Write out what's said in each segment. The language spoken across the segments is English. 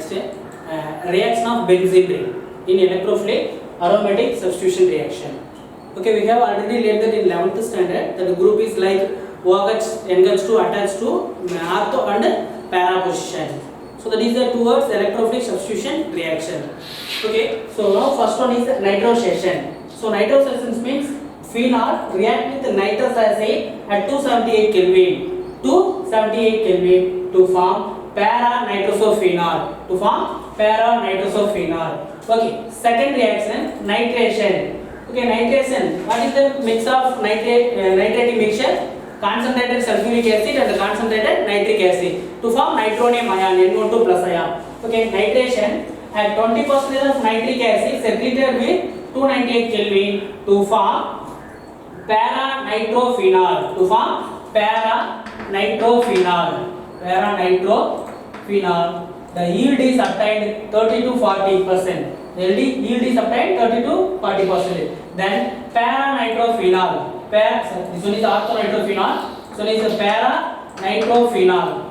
next reaction of benzene ring in electrophilic aromatic substitution reaction. Okay, we have already learned that in 11th standard that the group is like OH NH2 attached to ortho and para position. So that is the towards electrophilic substitution reaction. Okay, so now first one is nitrosation. So nitrosation means phenol react with nitrous acid at 278 Kelvin to form para nitrosophenol Okay, second reaction nitration. Okay, nitration. What is the mix of nitrating mixture? Concentrated sulfuric acid and concentrated nitric acid to form nitronium ion N12 plus ion. Okay, nitration at 20% of nitric acid secreted with 298 Kelvin to form para nitrophenol. The yield is obtained 30 to 40%. The yield is obtained 30 to 40%. Then para nitrophenol. This one is orthonitrophenol. So this is para nitrophenol.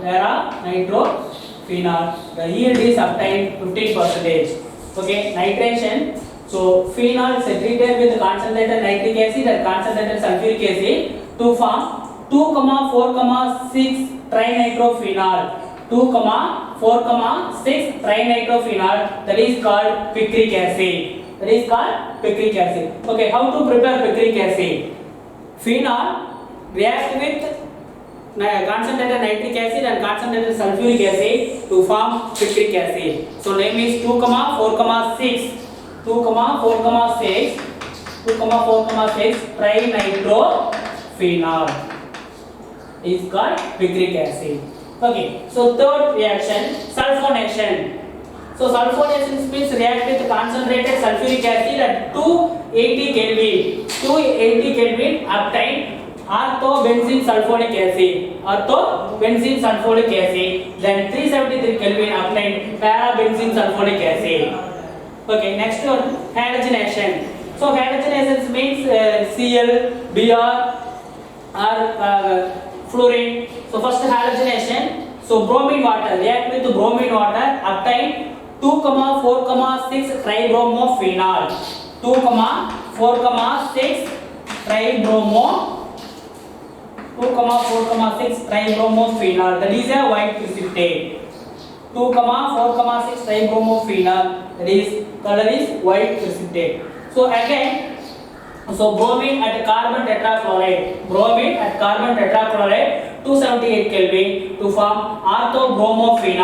The yield is obtained 15%. Okay, nitration. So phenol secreted with concentrated nitric acid and concentrated sulfuric acid to form 2,4,6 trinitrophenol. 2,4,6 trinitrophenol, that is called picric acid. Okay, how to prepare picric acid? Phenol reacts with concentrated nitric acid and concentrated sulfuric acid to form picric acid. So name is 2,4,6 trinitrophenol is called picric acid. Okay, so third reaction, sulfonation. So sulfonation means react with concentrated sulfuric acid at 280 Kelvin obtain orthobenzene sulfonic acid. Then 373 Kelvin obtain parabenzene sulfonic acid. Okay, next one, halogenation. So halogenation means Cl, Br or fluorine. So first halogenation. So bromine water react with bromine water obtain 2,4,6 tribromophenol. 2,4,6 tribromophenol. That is a white precipitate. 2,4,6 tribromophenol. That is color is white precipitate. So again. So bromine at carbon tetrachloride 278 Kelvin to form orthobromophene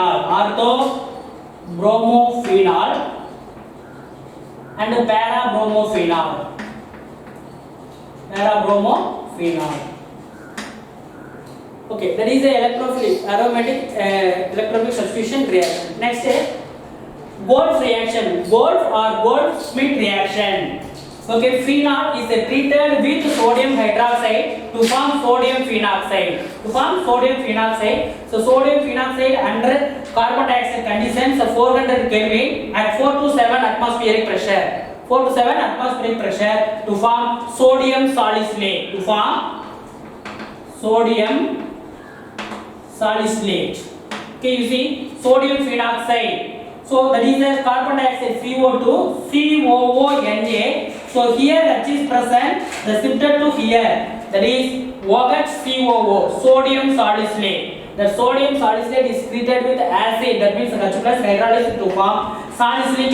and parabromophene. Okay, that is a electrophilic aromatic electrophilic substitution reaction. Next is Wolff reaction, Wolff-Schmidt reaction. Okay, phenol is treated with sodium hydroxide to form sodium phenoxide. So sodium phenoxide under carbon dioxide conditions 400 Kelvin at 4 to 7 atmospheric pressure to form sodium salicylate. Okay, you see sodium phenoxide. So that is a carbon dioxide CO2 COONA. So here H is present, the shifted to here. That is OH COO, sodium salicylate. The sodium salicylate is treated with acid. That means H plus hydrolysis to form salicylic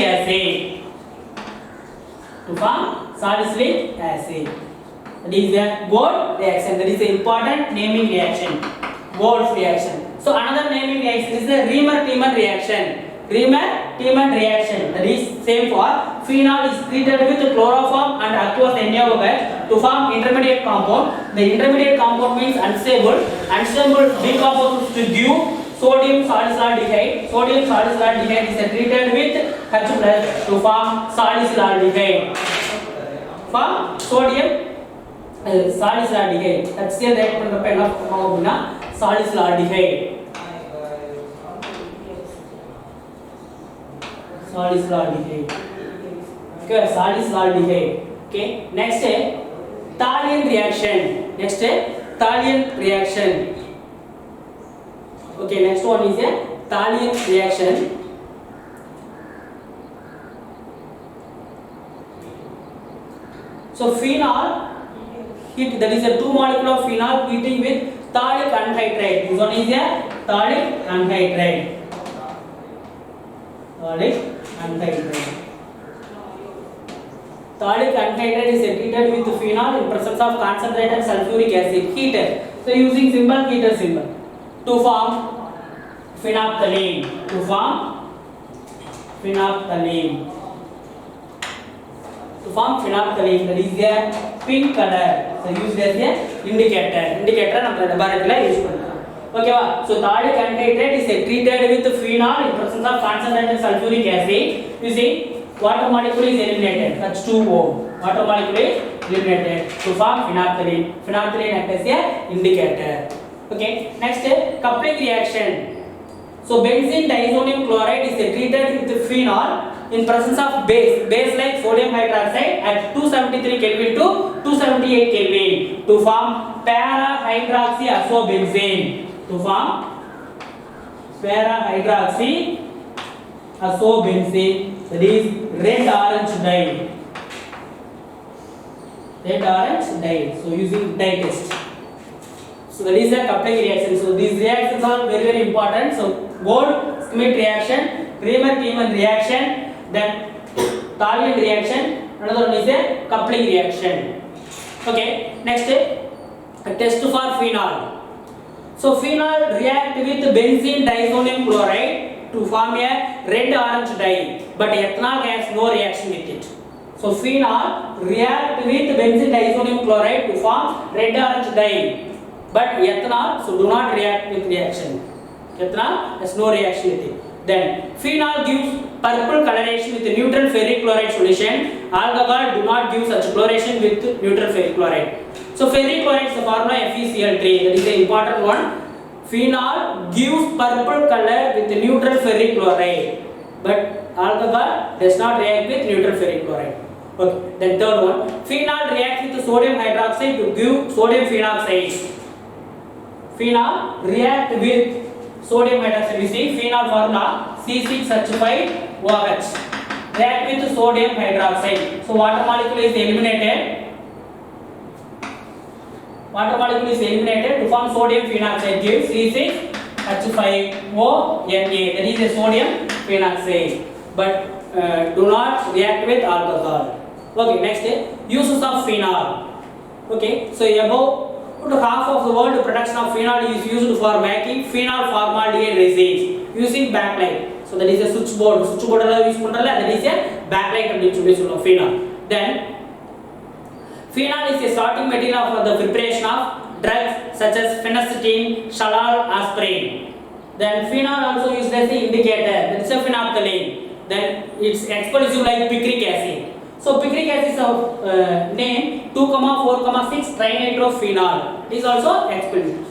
acid. That is the Wolff reaction. That is the important naming reaction. Wolff reaction. So another naming reaction is the Riemann-Tiemann reaction. Riemann-Tiemann reaction, that is same for phenol is treated with chloroform and aqueous NaOH to form intermediate compound. The intermediate compound means unstable decomposes to give sodium salicylaldehyde. Sodium salicylaldehyde is treated with H plus to form salicylaldehyde. Form sodium salicylaldehyde. That's the right from the pen of salicylaldehyde. Salicylaldehyde. Okay, salicylaldehyde. Okay, next Thallian reaction. Okay, next one is a Thallian reaction. So phenol heat, that is a two molecule of phenol heating with phthalic anhydride. This one is a phthalic anhydride. Phthalic anhydride. Phthalic anhydride is treated with phenol in presence of concentrated sulfuric acid. Heated. So using symbol, heater symbol to form phenolphthalein. To form phenolphthalein. To form phenolphthalein, that is a pink color. So used as a indicator. Indicator நம்ம laboratory use பண்றோம். ஓகேவா? So phthalic anhydride is treated with phenol in presence of concentrated sulfuric acid. Using water molecule is eliminated. H2O. Water molecule is eliminated to form phenolphthalein. Phenolphthalein acts as a indicator. Okay. Next, coupling reaction. So benzene diazonium chloride is treated with phenol in presence of base like sodium hydroxide at 273 Kelvin to 278 Kelvin to form para-hydroxyasobenzene. To form para-hydroxyasobenzene, that is red orange dye. Red orange dye. So using dye test. So that is a coupling reaction. So these reactions are very very important. So Gold-Schmidt reaction, Kramer-Tiemann reaction, then Thallian reaction. Another one is a coupling reaction. Okay. Next, a test for phenol. So phenol react with benzene diazonium chloride to form a red orange dye, but ethanol has no reaction with it. So phenol react with benzene diazonium chloride to form red orange dye, but ethanol so do not react with reaction. Ethanol has no reaction with it. Then phenol gives purple coloration with neutral ferric chloride solution. Alcohol do not give such coloration with neutral ferric chloride. So ferric chloride is the formula FeCl3. That is the important one. Phenol gives purple color with neutral ferric chloride, but alcohol does not react with neutral ferric chloride. Okay. Then third one, phenol reacts with sodium hydroxide to give sodium phenoxide. Phenol react with sodium hydroxide. We see phenol formula C6H5OH. React with sodium hydroxide. So water molecule is eliminated. Water molecule is eliminated to form sodium phenoxide. Gives C6H5ONa. That is a sodium phenoxide. But do not react with alcohol. Okay. Next, uses of phenol. Okay. So above half of the world production of phenol is used for making phenol formaldehyde resins using backlight. So that is a switchboard. Switchboard use பண்றல, that is a backlight அப்படின்னு சொல்லி சொல்லுவோம் phenol. Then phenol is a starting material for the preparation of drugs such as phenacetin, shalal, aspirin. Then phenol also used as the indicator. That is a phenolphthalein. Then it's explosive like picric acid. So picric acid of name 2,4,6 trinitrophenol. It is also explosive.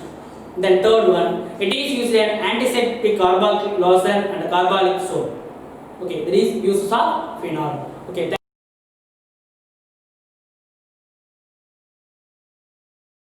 Then third one, it is used as antiseptic carbolic lotion and carbolic soap. Okay, there is use of phenol. Okay.